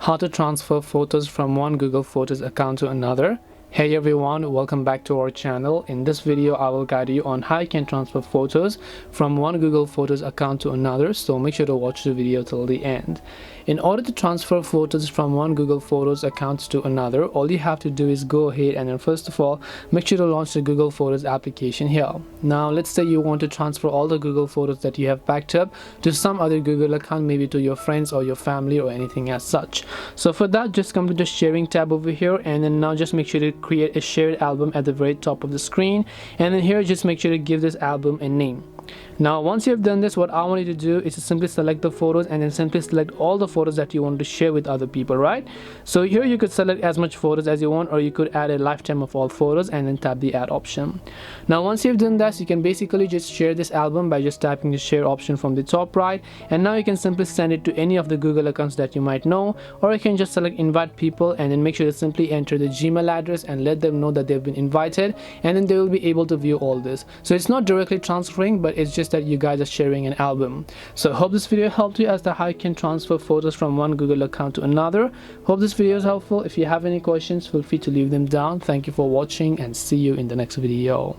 How to transfer photos from one Google Photos account to another. Hey everyone, welcome back to our channel. In this video I will guide you on how you can transfer photos from one Google Photos account to another, so make sure to watch the video till the end. In order to transfer photos from one Google Photos account to another, all you have to do is go ahead and then first of all make sure to launch the Google Photos application here. Now let's say you want to transfer all the Google Photos that you have backed up to some other Google account, maybe to your friends or your family or anything as such. So for that, just come to the sharing tab over here, and then now just make sure to create a shared album at the very top of the screen, and then here just make sure to give this album a name. Now once you have done this, what I want you to do is to simply select the photos and then simply select all the photos that you want to share with other people, right? So here you could select as much photos as you want, or you could add a lifetime of all photos and then tap the add option. Now once you've done that, you can basically just share this album by just tapping the share option from the top right, and now you can simply send it to any of the Google accounts that you might know, or you can just select invite people and then make sure to simply enter the Gmail address and let them know that they've been invited, and then they will be able to view all this. So it's not directly transferring, but it's just that you guys are sharing an album. So I hope this video helped you as to how you can transfer photos from one Google account to another. Hope this video is helpful. If you have any questions, feel free to leave them down. Thank you for watching and see you in the next video.